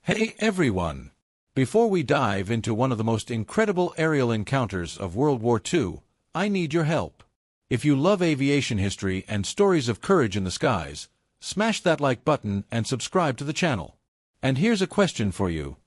Hey everyone! Before we dive into one of the most incredible aerial encounters of World War II, I need your help. If you love aviation history and stories of courage in the skies, smash that like button and subscribe to the channel. And here's a question for you.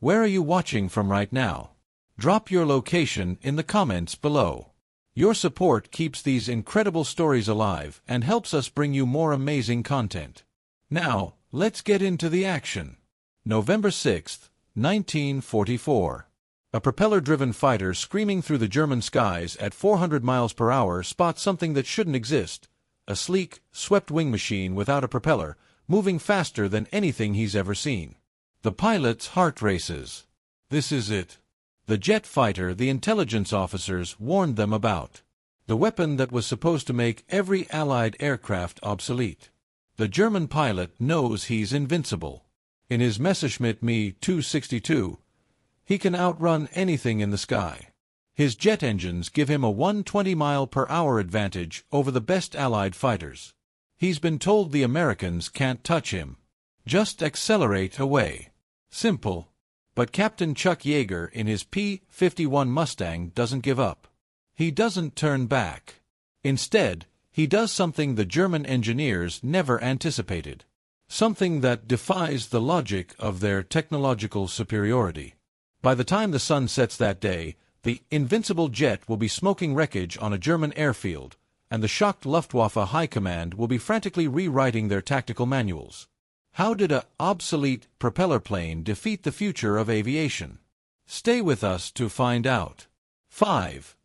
Where are you watching from right now? Drop your location in the comments below. Your support keeps these incredible stories alive and helps us bring you more amazing content. Now, let's get into the action. November 6, 1944. A propeller-driven fighter screaming through the German skies at 400 miles per hour spots something that shouldn't exist. A sleek, swept-wing machine without a propeller, moving faster than anything he's ever seen. The pilot's heart races. This is it. The jet fighter the intelligence officers warned them about. The weapon that was supposed to make every Allied aircraft obsolete. The German pilot knows he's invincible. In his Messerschmitt Me 262, he can outrun anything in the sky. His jet engines give him a 120-mile-per-hour advantage over the best Allied fighters. He's been told the Americans can't touch him. Just accelerate away. Simple. But Captain Chuck Yeager in his P-51 Mustang doesn't give up. He doesn't turn back. Instead, he does something the German engineers never anticipated. Something that defies the logic of their technological superiority. By the time the sun sets that day, the invincible jet will be smoking wreckage on a German airfield, and the shocked Luftwaffe High Command will be frantically rewriting their tactical manuals. How did an obsolete propeller plane defeat the future of aviation? Stay with us to find out. 5.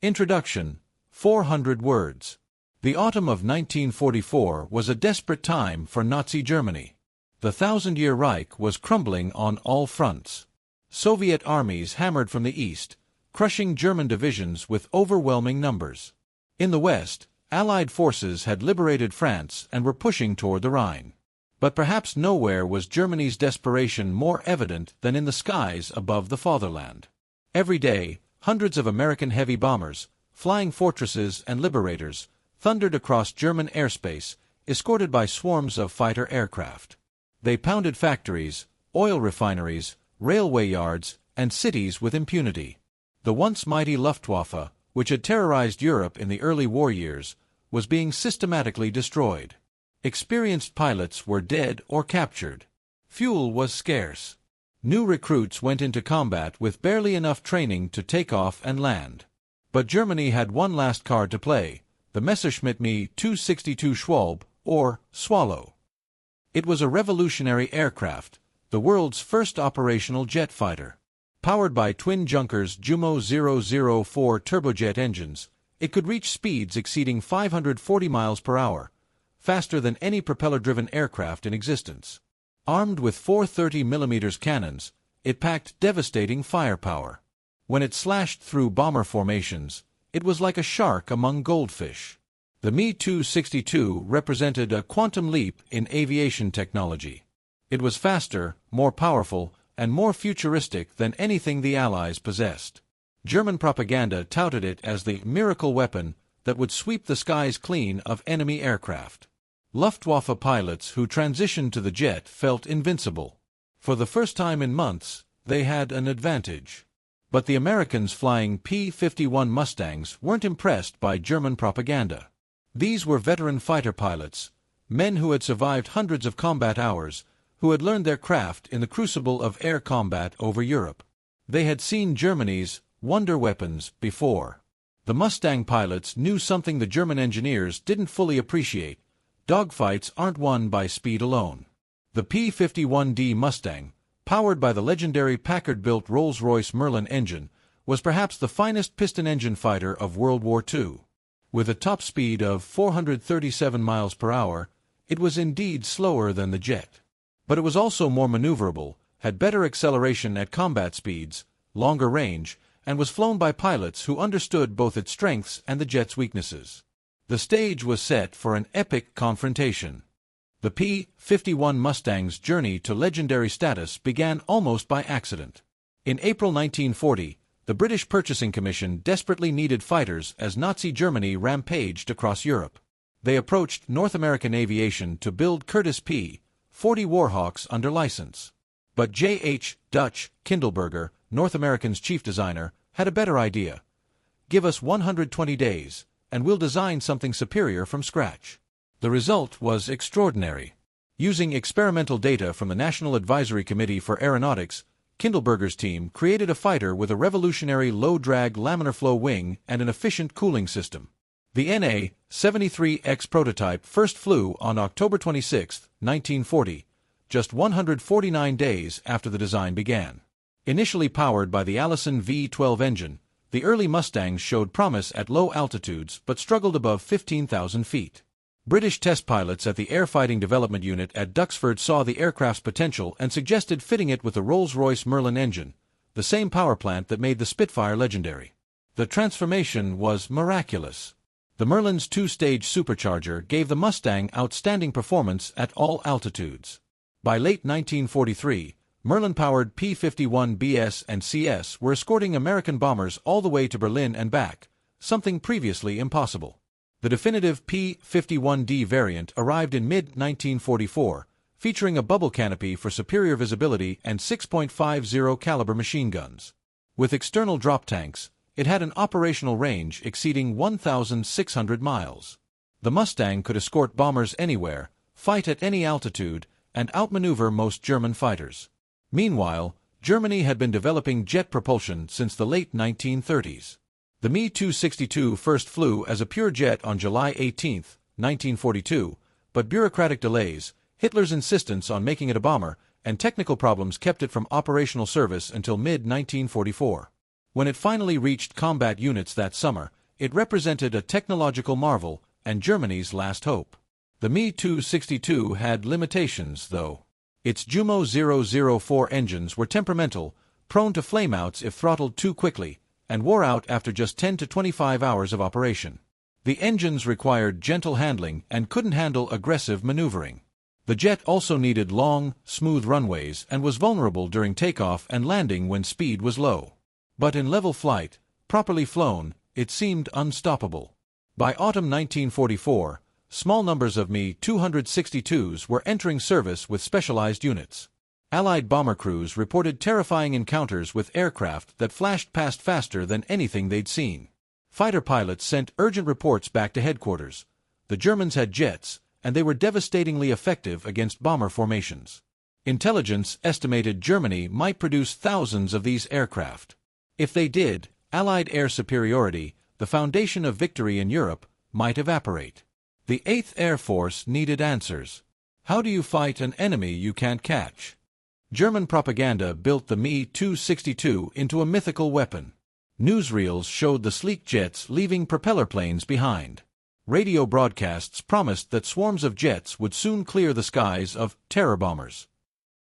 Introduction. 400 words. The autumn of 1944 was a desperate time for Nazi Germany. The Thousand-Year Reich was crumbling on all fronts. Soviet armies hammered from the east, crushing German divisions with overwhelming numbers. In the west, Allied forces had liberated France and were pushing toward the Rhine. But perhaps nowhere was Germany's desperation more evident than in the skies above the fatherland. Every day, hundreds of American heavy bombers, flying fortresses and liberators, thundered across German airspace, escorted by swarms of fighter aircraft. They pounded factories, oil refineries, railway yards, and cities with impunity. The once mighty Luftwaffe, which had terrorized Europe in the early war years, was being systematically destroyed. Experienced pilots were dead or captured. Fuel was scarce. New recruits went into combat with barely enough training to take off and land. But Germany had one last card to play. The Messerschmitt Me 262 Schwalbe, or Swallow. It was a revolutionary aircraft, the world's first operational jet fighter. Powered by twin Junkers Jumo 004 turbojet engines, it could reach speeds exceeding 540 miles per hour, faster than any propeller-driven aircraft in existence. Armed with 430mm cannons, it packed devastating firepower. When it slashed through bomber formations, it was like a shark among goldfish. The Me 262 represented a quantum leap in aviation technology. It was faster, more powerful, and more futuristic than anything the Allies possessed. German propaganda touted it as the miracle weapon that would sweep the skies clean of enemy aircraft. Luftwaffe pilots who transitioned to the jet felt invincible. For the first time in months, they had an advantage. But the Americans flying P-51 Mustangs weren't impressed by German propaganda. These were veteran fighter pilots, men who had survived hundreds of combat hours, who had learned their craft in the crucible of air combat over Europe. They had seen Germany's wonder weapons before. The Mustang pilots knew something the German engineers didn't fully appreciate. Dogfights aren't won by speed alone. The P-51D Mustang, powered by the legendary Packard-built Rolls-Royce Merlin engine, was perhaps the finest piston engine fighter of World War II. With a top speed of 437 miles per hour, it was indeed slower than the jet. But it was also more maneuverable, had better acceleration at combat speeds, longer range, and was flown by pilots who understood both its strengths and the jet's weaknesses. The stage was set for an epic confrontation. The P-51 Mustang's journey to legendary status began almost by accident. In April 1940, the British Purchasing Commission desperately needed fighters as Nazi Germany rampaged across Europe. They approached North American Aviation to build Curtiss P-40 Warhawks under license. But J.H. Dutch Kindleberger, North American's chief designer, had a better idea. Give us 120 days, and we'll design something superior from scratch. The result was extraordinary. Using experimental data from the National Advisory Committee for Aeronautics, Kindleberger's team created a fighter with a revolutionary low-drag laminar flow wing and an efficient cooling system. The NA-73X prototype first flew on October 26, 1940, just 149 days after the design began. Initially powered by the Allison V12 engine, the early Mustangs showed promise at low altitudes but struggled above 15,000 feet. British test pilots at the Air Fighting Development Unit at Duxford saw the aircraft's potential and suggested fitting it with the Rolls-Royce Merlin engine, the same power plant that made the Spitfire legendary. The transformation was miraculous. The Merlin's two-stage supercharger gave the Mustang outstanding performance at all altitudes. By late 1943, Merlin-powered P-51 BS and CS were escorting American bombers all the way to Berlin and back, something previously impossible. The definitive P-51D variant arrived in mid-1944, featuring a bubble canopy for superior visibility and 6.50 caliber machine guns. With external drop tanks, it had an operational range exceeding 1,600 miles. The Mustang could escort bombers anywhere, fight at any altitude, and outmaneuver most German fighters. Meanwhile, Germany had been developing jet propulsion since the late 1930s. The Me-262 first flew as a pure jet on July 18, 1942, but bureaucratic delays, Hitler's insistence on making it a bomber, and technical problems kept it from operational service until mid-1944. When it finally reached combat units that summer, it represented a technological marvel and Germany's last hope. The Me-262 had limitations, though. Its Jumo 004 engines were temperamental, prone to flameouts if throttled too quickly, and wore out after just 10 to 25 hours of operation. The engines required gentle handling and couldn't handle aggressive maneuvering. The jet also needed long, smooth runways and was vulnerable during takeoff and landing when speed was low. But in level flight, properly flown, it seemed unstoppable. By autumn 1944, small numbers of Me-262s were entering service with specialized units. Allied bomber crews reported terrifying encounters with aircraft that flashed past faster than anything they'd seen. Fighter pilots sent urgent reports back to headquarters. The Germans had jets, and they were devastatingly effective against bomber formations. Intelligence estimated Germany might produce thousands of these aircraft. If they did, Allied air superiority, the foundation of victory in Europe, might evaporate. The 8th Air Force needed answers. How do you fight an enemy you can't catch? German propaganda built the Me-262 into a mythical weapon. Newsreels showed the sleek jets leaving propeller planes behind. Radio broadcasts promised that swarms of jets would soon clear the skies of terror bombers.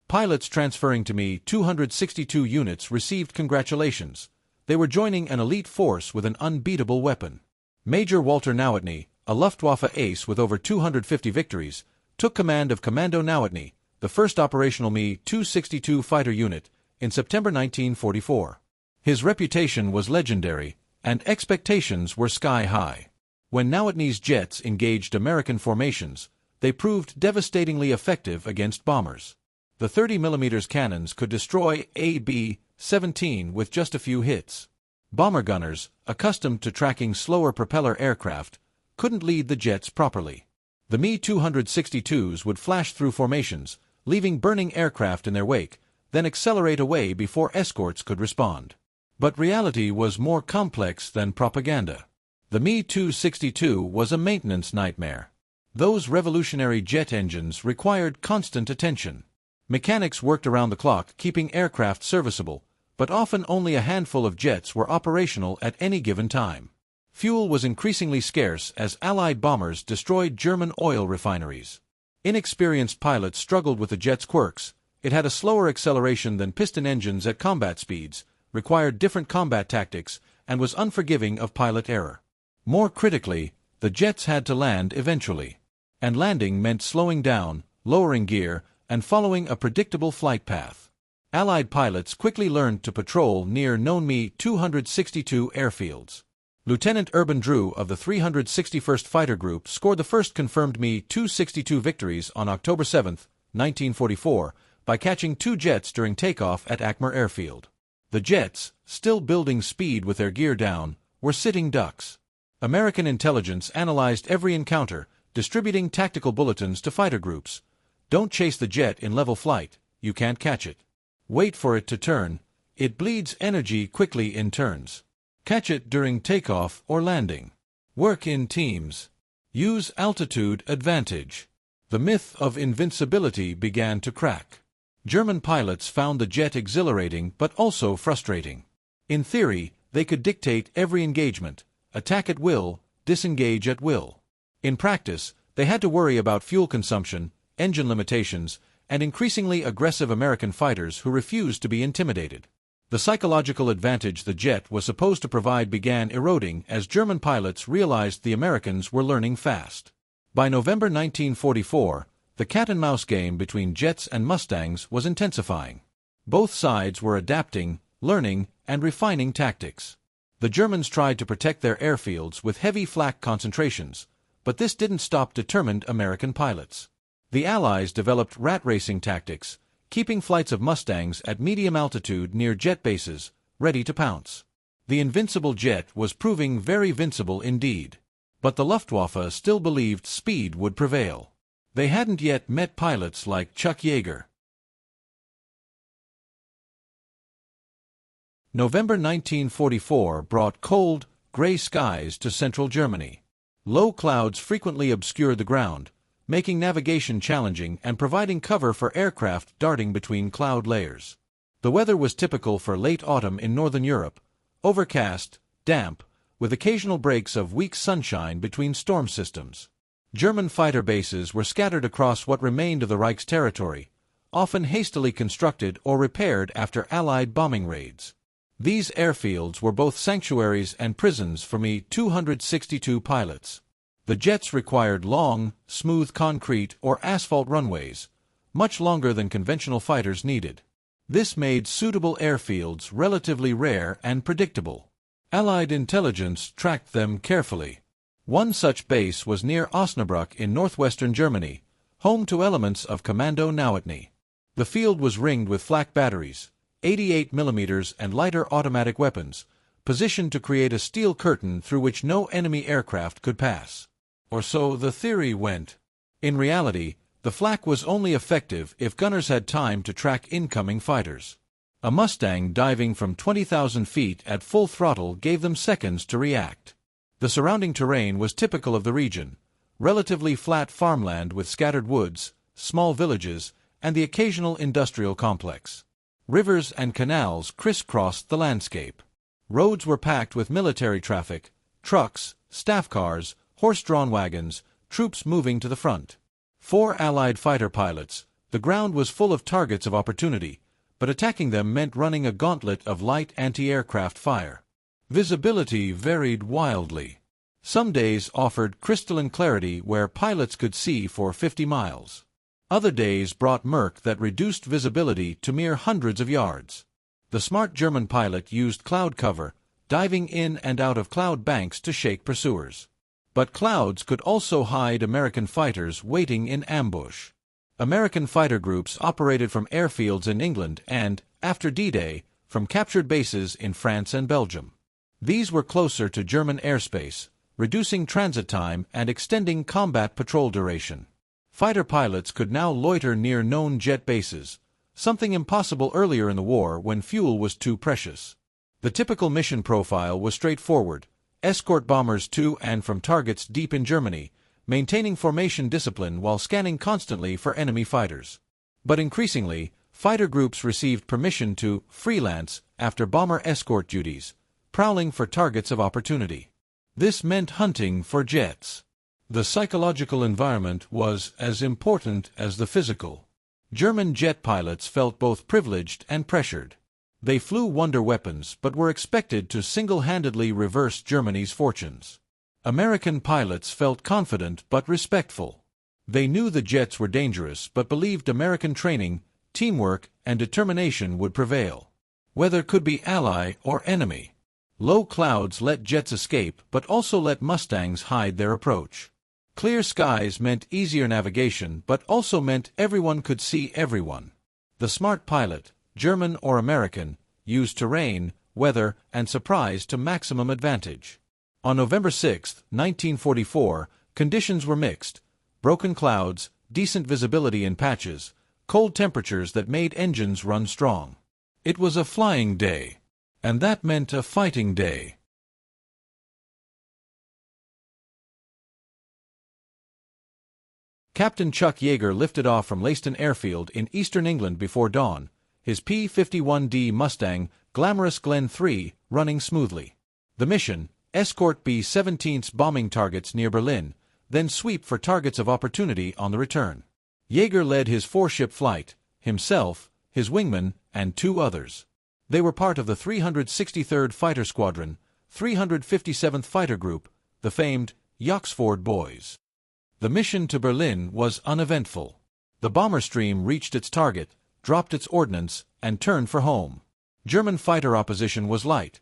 Pilots transferring to Me-262 units received congratulations. They were joining an elite force with an unbeatable weapon. Major Walter Nowotny, a Luftwaffe ace with over 250 victories, took command of Commando Nowotny, the first operational Me-262 fighter unit, in September 1944. His reputation was legendary, and expectations were sky-high. When Nowotny's jets engaged American formations, they proved devastatingly effective against bombers. The 30mm cannons could destroy a B-17 with just a few hits. Bomber gunners, accustomed to tracking slower propeller aircraft, couldn't lead the jets properly. The Me-262s would flash through formations, leaving burning aircraft in their wake, then accelerate away before escorts could respond. But reality was more complex than propaganda. The Me-262 was a maintenance nightmare. Those revolutionary jet engines required constant attention. Mechanics worked around the clock keeping aircraft serviceable, but often only a handful of jets were operational at any given time. Fuel was increasingly scarce as Allied bombers destroyed German oil refineries. Inexperienced pilots struggled with the jet's quirks. It had a slower acceleration than piston engines at combat speeds, required different combat tactics, and was unforgiving of pilot error. More critically, the jets had to land eventually. And landing meant slowing down, lowering gear, and following a predictable flight path. Allied pilots quickly learned to patrol near known Me-262 airfields. Lieutenant Urban Drew of the 361st Fighter Group scored the first confirmed Me-262 victories on October 7, 1944, by catching two jets during takeoff at Akmer Airfield. The jets, still building speed with their gear down, were sitting ducks. American intelligence analyzed every encounter, distributing tactical bulletins to fighter groups. Don't chase the jet in level flight, you can't catch it. Wait for it to turn, it bleeds energy quickly in turns. Catch it during takeoff or landing. Work in teams. Use altitude advantage. The myth of invincibility began to crack. German pilots found the jet exhilarating but also frustrating. In theory, they could dictate every engagement, attack at will, disengage at will. In practice, they had to worry about fuel consumption, engine limitations, and increasingly aggressive American fighters who refused to be intimidated. The psychological advantage the jet was supposed to provide began eroding as German pilots realized the Americans were learning fast. By November 1944, the cat-and-mouse game between jets and Mustangs was intensifying. Both sides were adapting, learning, and refining tactics. The Germans tried to protect their airfields with heavy flak concentrations, but this didn't stop determined American pilots. The Allies developed rat racing tactics, keeping flights of Mustangs at medium altitude near jet bases, ready to pounce. The invincible jet was proving very vincible indeed. But the Luftwaffe still believed speed would prevail. They hadn't yet met pilots like Chuck Yeager. November 1944 brought cold, gray skies to central Germany. Low clouds frequently obscured the ground, making navigation challenging and providing cover for aircraft darting between cloud layers. The weather was typical for late autumn in northern Europe, overcast, damp, with occasional breaks of weak sunshine between storm systems. German fighter bases were scattered across what remained of the Reich's territory, often hastily constructed or repaired after Allied bombing raids. These airfields were both sanctuaries and prisons for Me-262 pilots. The jets required long, smooth concrete or asphalt runways, much longer than conventional fighters needed. This made suitable airfields relatively rare and predictable. Allied intelligence tracked them carefully. One such base was near Osnabrück in northwestern Germany, home to elements of Kommando Neuatnie. The field was ringed with flak batteries, 88 mm and lighter automatic weapons, positioned to create a steel curtain through which no enemy aircraft could pass. Or so the theory went. In reality, the flak was only effective if gunners had time to track incoming fighters. A Mustang diving from 20,000 feet at full throttle gave them seconds to react. The surrounding terrain was typical of the region, relatively flat farmland with scattered woods, small villages, and the occasional industrial complex. Rivers and canals crisscrossed the landscape. Roads were packed with military traffic, trucks, staff cars, horse-drawn wagons, troops moving to the front. For Allied fighter pilots, the ground was full of targets of opportunity, but attacking them meant running a gauntlet of light anti-aircraft fire. Visibility varied wildly. Some days offered crystalline clarity where pilots could see for 50 miles. Other days brought murk that reduced visibility to mere hundreds of yards. The smart German pilot used cloud cover, diving in and out of cloud banks to shake pursuers. But clouds could also hide American fighters waiting in ambush. American fighter groups operated from airfields in England and, after D-Day, from captured bases in France and Belgium. These were closer to German airspace, reducing transit time and extending combat patrol duration. Fighter pilots could now loiter near known jet bases, something impossible earlier in the war when fuel was too precious. The typical mission profile was straightforward: escort bombers to and from targets deep in Germany, maintaining formation discipline while scanning constantly for enemy fighters. But increasingly, fighter groups received permission to freelance after bomber escort duties, prowling for targets of opportunity. This meant hunting for jets. The psychological environment was as important as the physical. German jet pilots felt both privileged and pressured. They flew wonder weapons but were expected to single-handedly reverse Germany's fortunes. American pilots felt confident but respectful. They knew the jets were dangerous but believed American training, teamwork, and determination would prevail. Weather could be ally or enemy. Low clouds let jets escape but also let Mustangs hide their approach. Clear skies meant easier navigation but also meant everyone could see everyone. The smart pilot, German or American, used terrain, weather, and surprise to maximum advantage. On November 6, 1944, conditions were mixed: broken clouds, decent visibility in patches, cold temperatures that made engines run strong. It was a flying day, and that meant a fighting day. Captain Chuck Yeager lifted off from Leiston Airfield in eastern England before dawn, his P-51 Mustang, glamorous Glen 3, running smoothly. The mission: escort B-17s bombing targets near Berlin, then sweep for targets of opportunity on the return. Yeager led his four-ship flight, himself, his wingman, and two others. They were part of the 363rd Fighter Squadron, 357th Fighter Group, the famed Yoxford Boys. The mission to Berlin was uneventful. The bomber stream reached its target, dropped its ordnance, and turned for home. German fighter opposition was light.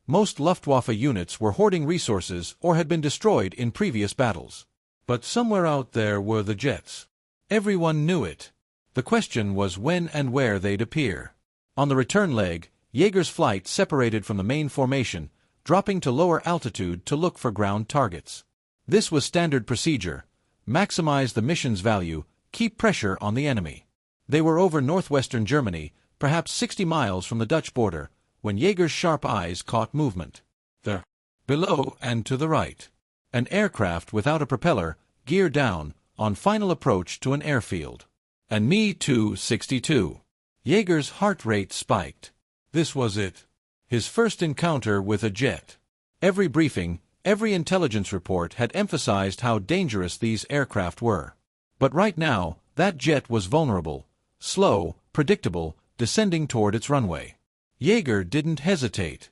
Most Luftwaffe units were hoarding resources or had been destroyed in previous battles. But somewhere out there were the jets. Everyone knew it. The question was when and where they'd appear. On the return leg, Yeager's flight separated from the main formation, dropping to lower altitude to look for ground targets. This was standard procedure: maximize the mission's value, keep pressure on the enemy. They were over northwestern Germany, perhaps 60 miles from the Dutch border, when Yeager's sharp eyes caught movement. There, below and to the right, an aircraft without a propeller, gear down, on final approach to an airfield. An Me-262. Yeager's heart rate spiked. This was it. His first encounter with a jet. Every briefing, every intelligence report had emphasized how dangerous these aircraft were. But right now, that jet was vulnerable, slow, predictable, descending toward its runway. Yeager didn't hesitate.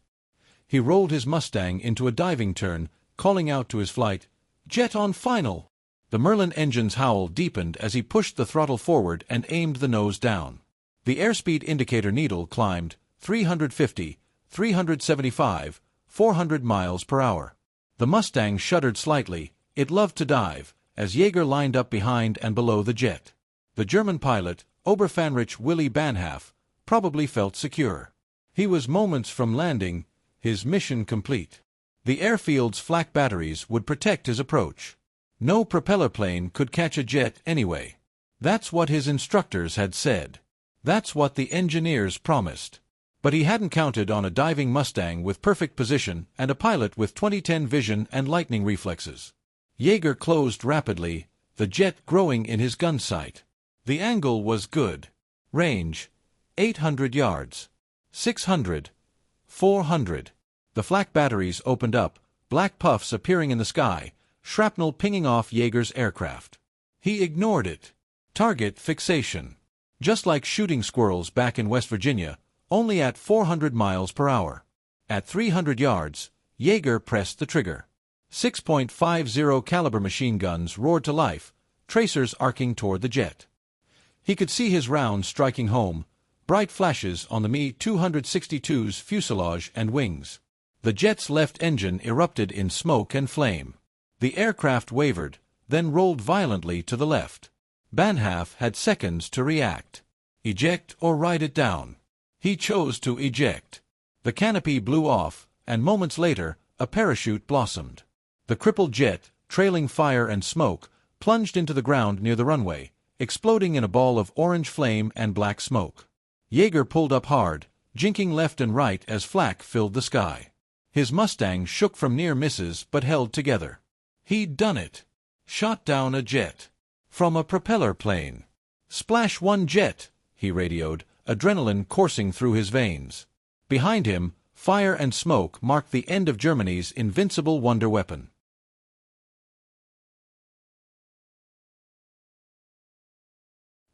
He rolled his Mustang into a diving turn, calling out to his flight, "Jet on final!" The Merlin engine's howl deepened as he pushed the throttle forward and aimed the nose down. The airspeed indicator needle climbed 350, 375, 400 miles per hour. The Mustang shuddered slightly. It loved to dive, as Yeager lined up behind and below the jet. The German pilot, Oberfähnrich Willy Bahnhof, probably felt secure. He was moments from landing, his mission complete. The airfield's flak batteries would protect his approach. No propeller plane could catch a jet anyway. That's what his instructors had said. That's what the engineers promised. But he hadn't counted on a diving Mustang with perfect position and a pilot with 2010 vision and lightning reflexes. Yeager closed rapidly, the jet growing in his gun sight. The angle was good. Range: 800 yards. 600. 400. The flak batteries opened up, black puffs appearing in the sky, shrapnel pinging off Yeager's aircraft. He ignored it. Target fixation. Just like shooting squirrels back in West Virginia, only at 400 miles per hour. At 300 yards, Yeager pressed the trigger. 6.50 caliber machine guns roared to life, tracers arcing toward the jet. He could see his rounds striking home, bright flashes on the Me-262's fuselage and wings. The jet's left engine erupted in smoke and flame. The aircraft wavered, then rolled violently to the left. Bahnhof had seconds to react. Eject or ride it down. He chose to eject. The canopy blew off, and moments later, a parachute blossomed. The crippled jet, trailing fire and smoke, plunged into the ground near the runway, exploding in a ball of orange flame and black smoke. Yeager pulled up hard, jinking left and right as flak filled the sky. His Mustang shook from near misses but held together. He'd done it. Shot down a jet. From a propeller plane. "Splash one jet," he radioed, adrenaline coursing through his veins. Behind him, fire and smoke marked the end of Germany's invincible wonder weapon.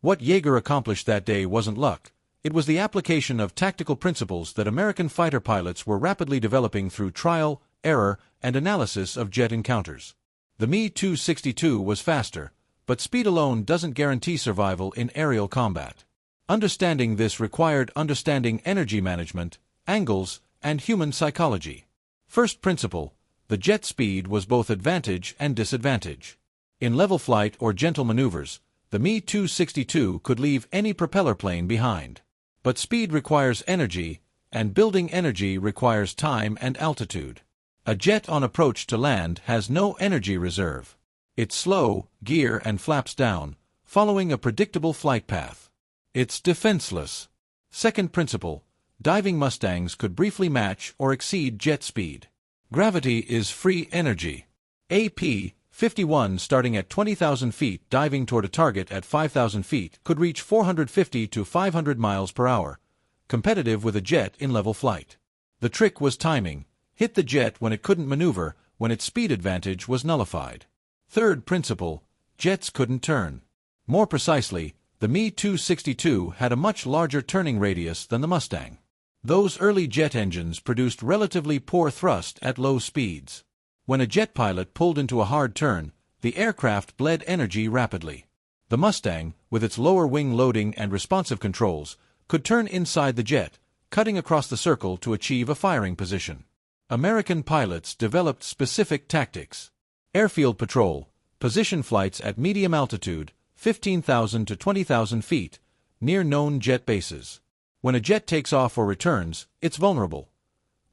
What Yeager accomplished that day wasn't luck. It was the application of tactical principles that American fighter pilots were rapidly developing through trial, error, and analysis of jet encounters. The Me-262 was faster, but speed alone doesn't guarantee survival in aerial combat. Understanding this required understanding energy management, angles, and human psychology. First principle: the jet speed was both advantage and disadvantage. In level flight or gentle maneuvers, The Me-262 could leave any propeller plane behind. But speed requires energy, and building energy requires time and altitude. A jet on approach to land has no energy reserve. It's slow, gear and flaps down, following a predictable flight path. It's defenseless. Second principle, diving Mustangs could briefly match or exceed jet speed. Gravity is free energy. A P-51 starting at 20,000 feet diving toward a target at 5,000 feet could reach 450 to 500 miles per hour, competitive with a jet in level flight. The trick was timing. Hit the jet when it couldn't maneuver, when its speed advantage was nullified. Third principle, jets couldn't turn. More precisely, the Me-262 had a much larger turning radius than the Mustang. Those early jet engines produced relatively poor thrust at low speeds. When a jet pilot pulled into a hard turn, the aircraft bled energy rapidly. The Mustang, with its lower wing loading and responsive controls, could turn inside the jet, cutting across the circle to achieve a firing position. American pilots developed specific tactics. Airfield patrol, position flights at medium altitude, 15,000 to 20,000 feet, near known jet bases. When a jet takes off or returns, it's vulnerable.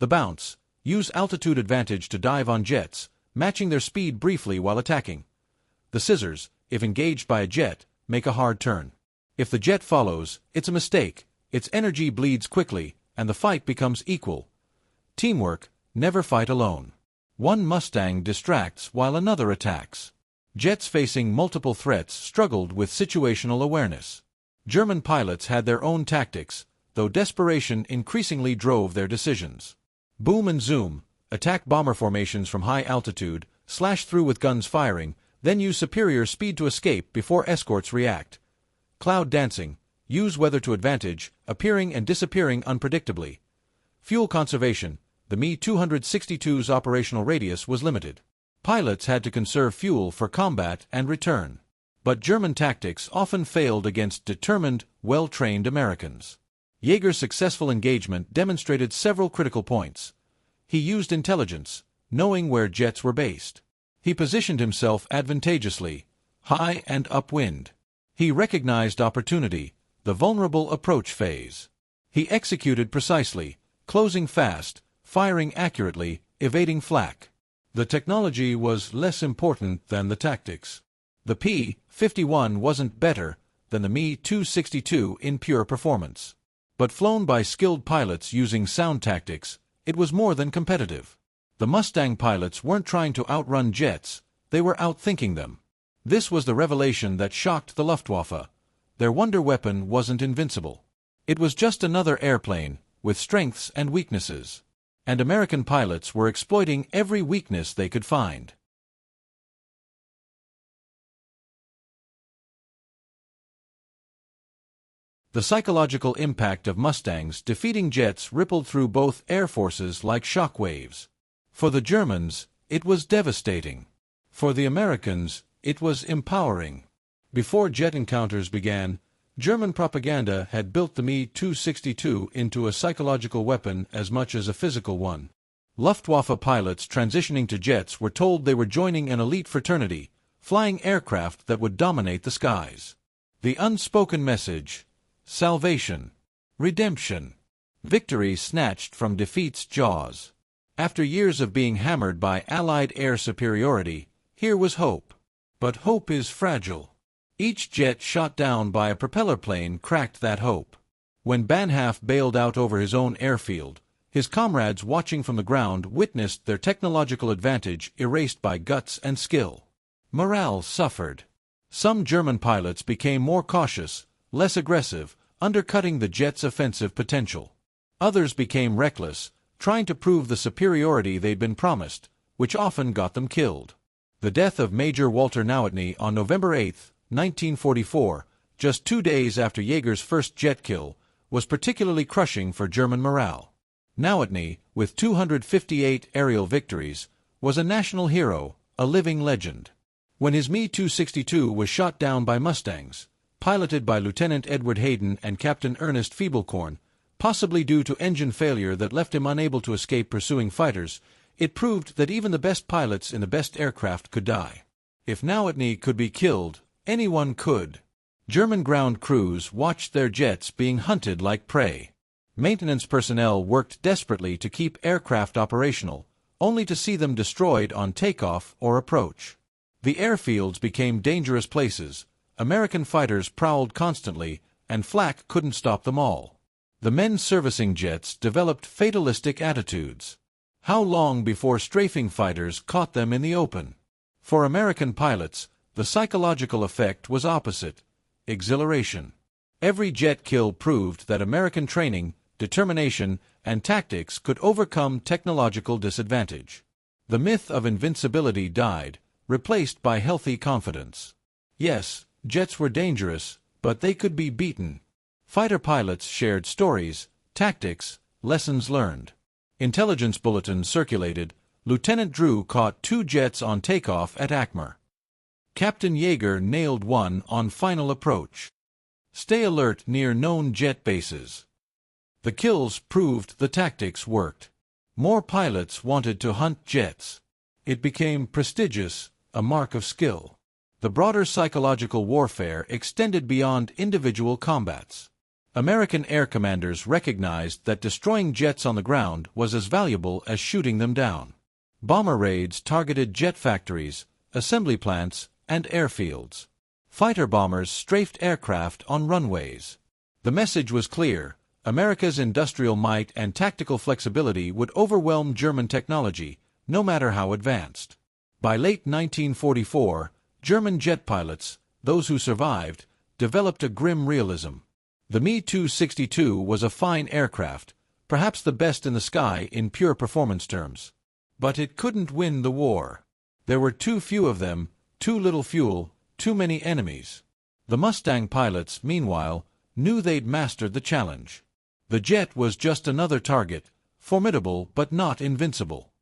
The bounce, use altitude advantage to dive on jets, matching their speed briefly while attacking. The scissors, if engaged by a jet, make a hard turn. If the jet follows, it's a mistake, its energy bleeds quickly, and the fight becomes equal. Teamwork, never fight alone. One Mustang distracts while another attacks. Jets facing multiple threats struggled with situational awareness. German pilots had their own tactics, though desperation increasingly drove their decisions. Boom and zoom, attack bomber formations from high altitude, slash through with guns firing, then use superior speed to escape before escorts react. Cloud dancing, use weather to advantage, appearing and disappearing unpredictably. Fuel conservation, the Me-262's operational radius was limited. Pilots had to conserve fuel for combat and return. But German tactics often failed against determined, well-trained Americans. Yeager's successful engagement demonstrated several critical points. He used intelligence, knowing where jets were based. He positioned himself advantageously, high and upwind. He recognized opportunity, the vulnerable approach phase. He executed precisely, closing fast, firing accurately, evading flak. The technology was less important than the tactics. The P-51 wasn't better than the Me-262 in pure performance. But flown by skilled pilots using sound tactics, it was more than competitive. The Mustang pilots weren't trying to outrun jets, they were outthinking them. This was the revelation that shocked the Luftwaffe. Their wonder weapon wasn't invincible. It was just another airplane, with strengths and weaknesses. And American pilots were exploiting every weakness they could find. The psychological impact of Mustangs defeating jets rippled through both air forces like shock waves. For the Germans, it was devastating. For the Americans, it was empowering. Before jet encounters began, German propaganda had built the Me-262 into a psychological weapon as much as a physical one. Luftwaffe pilots transitioning to jets were told they were joining an elite fraternity, flying aircraft that would dominate the skies. The unspoken message: salvation, redemption, victory snatched from defeat's jaws. After years of being hammered by Allied air superiority, here was hope. But hope is fragile. Each jet shot down by a propeller plane cracked that hope. When Banhaf bailed out over his own airfield, his comrades watching from the ground witnessed their technological advantage erased by guts and skill. Morale suffered. Some German pilots became more cautious, less aggressive, undercutting the jet's offensive potential. Others became reckless, trying to prove the superiority they'd been promised, which often got them killed. The death of Major Walter Nowotny on November 8, 1944, just 2 days after Yeager's first jet kill, was particularly crushing for German morale. Nowotny, with 258 aerial victories, was a national hero, a living legend. When his Me-262 was shot down by Mustangs, piloted by Lieutenant Edward Hayden and Captain Ernest Feeblecorn, possibly due to engine failure that left him unable to escape pursuing fighters, it proved that even the best pilots in the best aircraft could die. If Nowotny could be killed, anyone could. German ground crews watched their jets being hunted like prey. Maintenance personnel worked desperately to keep aircraft operational, only to see them destroyed on takeoff or approach. The airfields became dangerous places. American fighters prowled constantly, and flak couldn't stop them all. The men servicing jets developed fatalistic attitudes. How long before strafing fighters caught them in the open? For American pilots, the psychological effect was opposite: exhilaration. Every jet kill proved that American training, determination, and tactics could overcome technological disadvantage. The myth of invincibility died, replaced by healthy confidence. Yes, jets were dangerous, but they could be beaten. Fighter pilots shared stories, tactics, lessons learned. Intelligence bulletins circulated. Lieutenant Drew caught 2 jets on takeoff at Akmar. Captain Yeager nailed one on final approach. Stay alert near known jet bases. The kills proved the tactics worked. More pilots wanted to hunt jets. It became prestigious, a mark of skill. The broader psychological warfare extended beyond individual combats. American air commanders recognized that destroying jets on the ground was as valuable as shooting them down. Bomber raids targeted jet factories, assembly plants, and airfields. Fighter bombers strafed aircraft on runways. The message was clear: America's industrial might and tactical flexibility would overwhelm German technology, no matter how advanced. By late 1944, German jet pilots, those who survived, developed a grim realism. The Me-262 was a fine aircraft, perhaps the best in the sky in pure performance terms. But it couldn't win the war. There were too few of them, too little fuel, too many enemies. The Mustang pilots, meanwhile, knew they'd mastered the challenge. The jet was just another target, formidable but not invincible.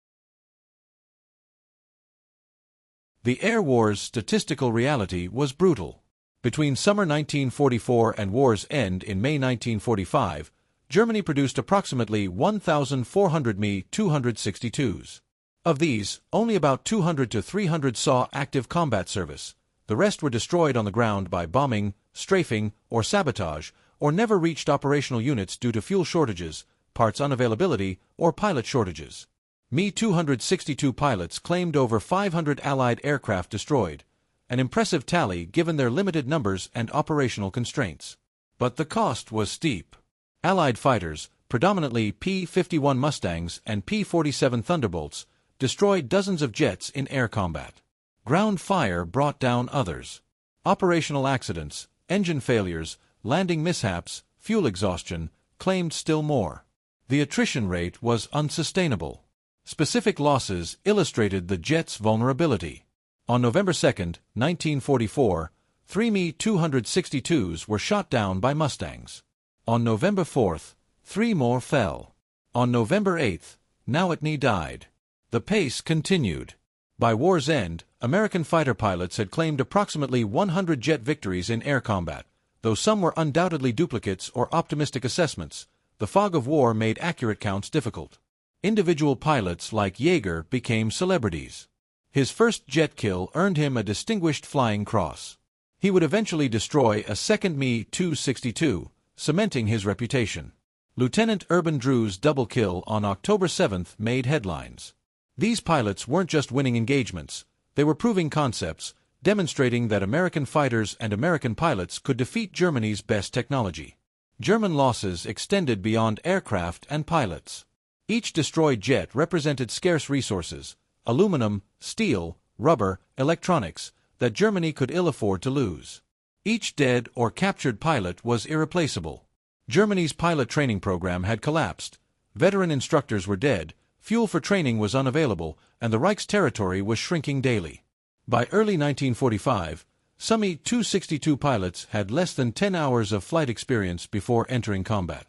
The Air War's statistical reality was brutal. Between summer 1944 and war's end in May 1945, Germany produced approximately 1,400 Me-262s. Of these, only about 200 to 300 saw active combat service. The rest were destroyed on the ground by bombing, strafing, or sabotage, or never reached operational units due to fuel shortages, parts unavailability, or pilot shortages. Me-262 pilots claimed over 500 Allied aircraft destroyed, an impressive tally given their limited numbers and operational constraints. But the cost was steep. Allied fighters, predominantly P-51 Mustangs and P-47 Thunderbolts, destroyed dozens of jets in air combat. Ground fire brought down others. Operational accidents, engine failures, landing mishaps, fuel exhaustion, claimed still more. The attrition rate was unsustainable. Specific losses illustrated the jet's vulnerability. On November 2, 1944, 3 Me-262s were shot down by Mustangs. On November 4, 3 more fell. On November 8, Nowotny died. The pace continued. By war's end, American fighter pilots had claimed approximately 100 jet victories in air combat. Though some were undoubtedly duplicates or optimistic assessments, the fog of war made accurate counts difficult. Individual pilots like Yeager became celebrities. His first jet kill earned him a Distinguished Flying Cross. He would eventually destroy a second Me-262, cementing his reputation. Lieutenant Urban Drew's double kill on October 7 made headlines. These pilots weren't just winning engagements, they were proving concepts, demonstrating that American fighters and American pilots could defeat Germany's best technology. German losses extended beyond aircraft and pilots. Each destroyed jet represented scarce resources, aluminum, steel, rubber, electronics, that Germany could ill afford to lose. Each dead or captured pilot was irreplaceable. Germany's pilot training program had collapsed. Veteran instructors were dead, fuel for training was unavailable, and the Reich's territory was shrinking daily. By early 1945, some Me-262 pilots had less than 10 hours of flight experience before entering combat.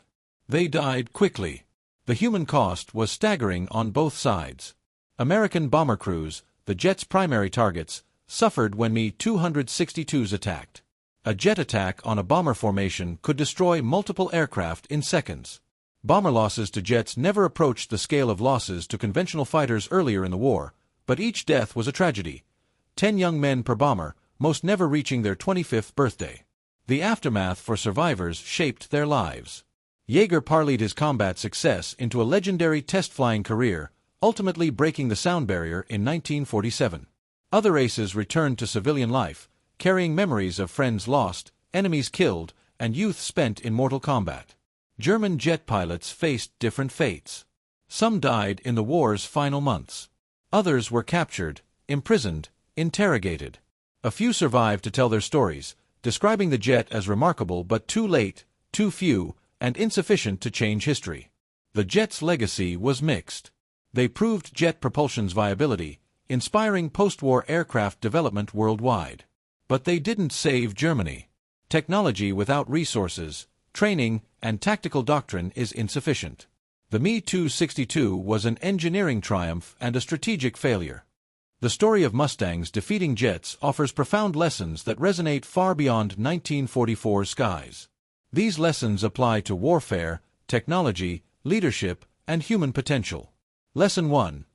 They died quickly. The human cost was staggering on both sides. American bomber crews, the jet's primary targets, suffered when Me-262s attacked. A jet attack on a bomber formation could destroy multiple aircraft in seconds. Bomber losses to jets never approached the scale of losses to conventional fighters earlier in the war, but each death was a tragedy. 10 young men per bomber, most never reaching their 25th birthday. The aftermath for survivors shaped their lives. Yeager parlayed his combat success into a legendary test-flying career, ultimately breaking the sound barrier in 1947. Other aces returned to civilian life, carrying memories of friends lost, enemies killed, and youth spent in mortal combat. German jet pilots faced different fates. Some died in the war's final months. Others were captured, imprisoned, interrogated. A few survived to tell their stories, describing the jet as remarkable but too late, too few, and insufficient to change history. The jet's legacy was mixed. They proved jet propulsion's viability, inspiring post-war aircraft development worldwide. But they didn't save Germany. Technology without resources, training, and tactical doctrine is insufficient. The Me-262 was an engineering triumph and a strategic failure. The story of Mustangs defeating jets offers profound lessons that resonate far beyond 1944's skies. These lessons apply to warfare, technology, leadership, and human potential. Lesson 1.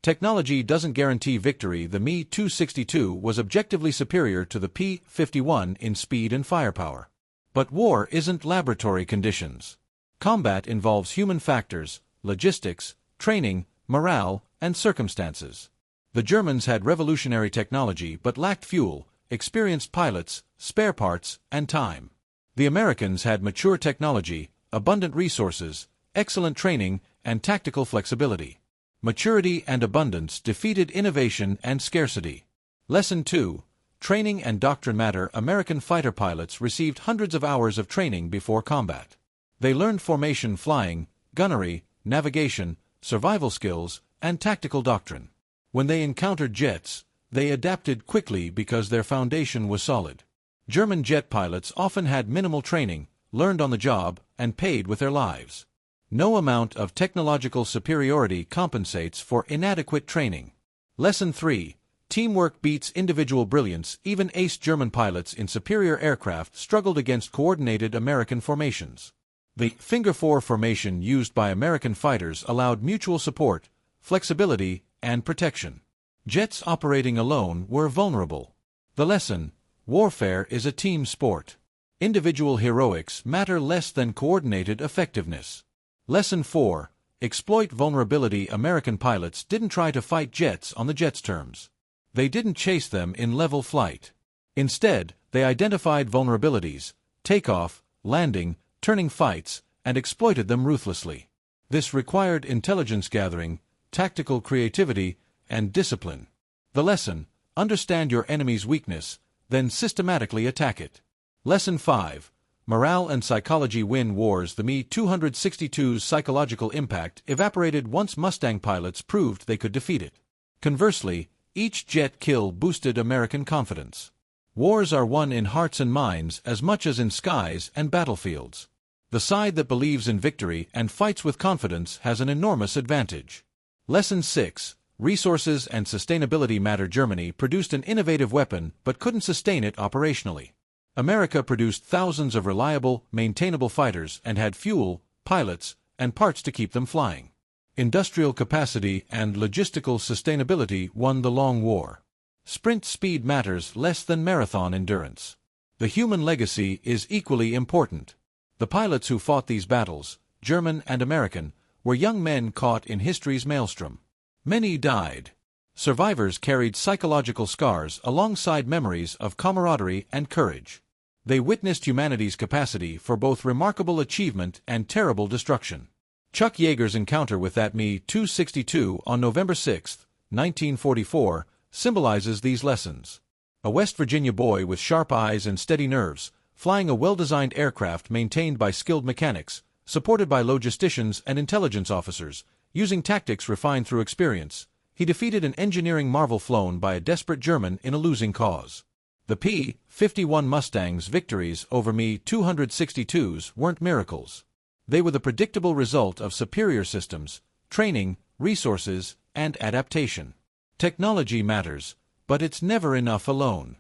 Technology doesn't guarantee victory. The Me-262 was objectively superior to the P-51 in speed and firepower. But war isn't laboratory conditions. Combat involves human factors, logistics, training, morale, and circumstances. The Germans had revolutionary technology but lacked fuel, experienced pilots, spare parts, and time. The Americans had mature technology, abundant resources, excellent training, and tactical flexibility. Maturity and abundance defeated innovation and scarcity. Lesson 2. Training and doctrine matter. American fighter pilots received hundreds of hours of training before combat. They learned formation flying, gunnery, navigation, survival skills, and tactical doctrine. When they encountered jets, they adapted quickly because their foundation was solid. German jet pilots often had minimal training, learned on the job, and paid with their lives. No amount of technological superiority compensates for inadequate training. Lesson 3. Teamwork beats individual brilliance. Even ace German pilots in superior aircraft struggled against coordinated American formations. The finger four formation used by American fighters allowed mutual support, flexibility, and protection. Jets operating alone were vulnerable. The lesson: warfare is a team sport. Individual heroics matter less than coordinated effectiveness. Lesson 4. Exploit vulnerability. American pilots didn't try to fight jets on the jet's terms. They didn't chase them in level flight. Instead, they identified vulnerabilities, takeoff, landing, turning fights, and exploited them ruthlessly. This required intelligence gathering, tactical creativity, and discipline. The lesson: understand your enemy's weakness, then systematically attack it. Lesson 5. Morale and psychology win wars. The Me-262's psychological impact evaporated once Mustang pilots proved they could defeat it. Conversely, each jet kill boosted American confidence. Wars are won in hearts and minds as much as in skies and battlefields. The side that believes in victory and fights with confidence has an enormous advantage. Lesson 6. Resources and sustainability matter. Germany produced an innovative weapon but couldn't sustain it operationally. America produced thousands of reliable, maintainable fighters and had fuel, pilots, and parts to keep them flying. Industrial capacity and logistical sustainability won the long war. Sprint speed matters less than marathon endurance. The human legacy is equally important. The pilots who fought these battles, German and American, were young men caught in history's maelstrom. Many died. Survivors carried psychological scars alongside memories of camaraderie and courage. They witnessed humanity's capacity for both remarkable achievement and terrible destruction. Chuck Yeager's encounter with that Me-262 on November 6, 1944, symbolizes these lessons. A West Virginia boy with sharp eyes and steady nerves, flying a well-designed aircraft maintained by skilled mechanics, supported by logisticians and intelligence officers, using tactics refined through experience, he defeated an engineering marvel flown by a desperate German in a losing cause. The P-51 Mustang's victories over Me-262s weren't miracles. They were the predictable result of superior systems, training, resources, and adaptation. Technology matters, but it's never enough alone.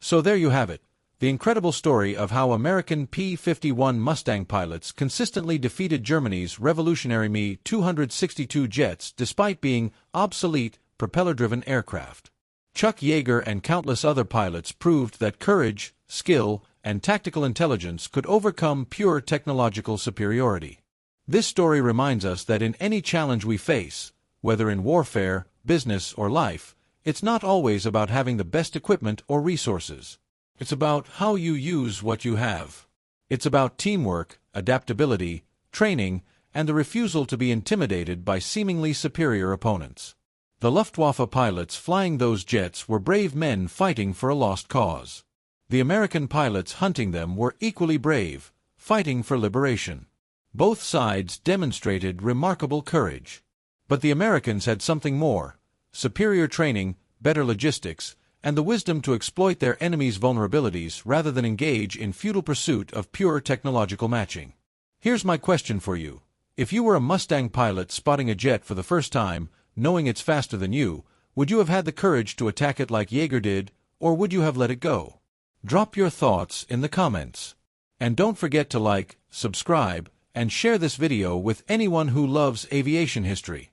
So there you have it, the incredible story of how American P-51 Mustang pilots consistently defeated Germany's revolutionary Me-262 jets despite being obsolete, propeller-driven aircraft. Chuck Yeager and countless other pilots proved that courage, skill, and tactical intelligence could overcome pure technological superiority. This story reminds us that in any challenge we face, whether in warfare, business, or life, it's not always about having the best equipment or resources. It's about how you use what you have. It's about teamwork, adaptability, training, and the refusal to be intimidated by seemingly superior opponents. The Luftwaffe pilots flying those jets were brave men fighting for a lost cause. The American pilots hunting them were equally brave, fighting for liberation. Both sides demonstrated remarkable courage. But the Americans had something more: superior training, better logistics, and the wisdom to exploit their enemies' vulnerabilities rather than engage in futile pursuit of pure technological matching. Here's my question for you. If you were a Mustang pilot spotting a jet for the first time, knowing it's faster than you, would you have had the courage to attack it like Yeager did, or would you have let it go? Drop your thoughts in the comments. And don't forget to like, subscribe, and share this video with anyone who loves aviation history.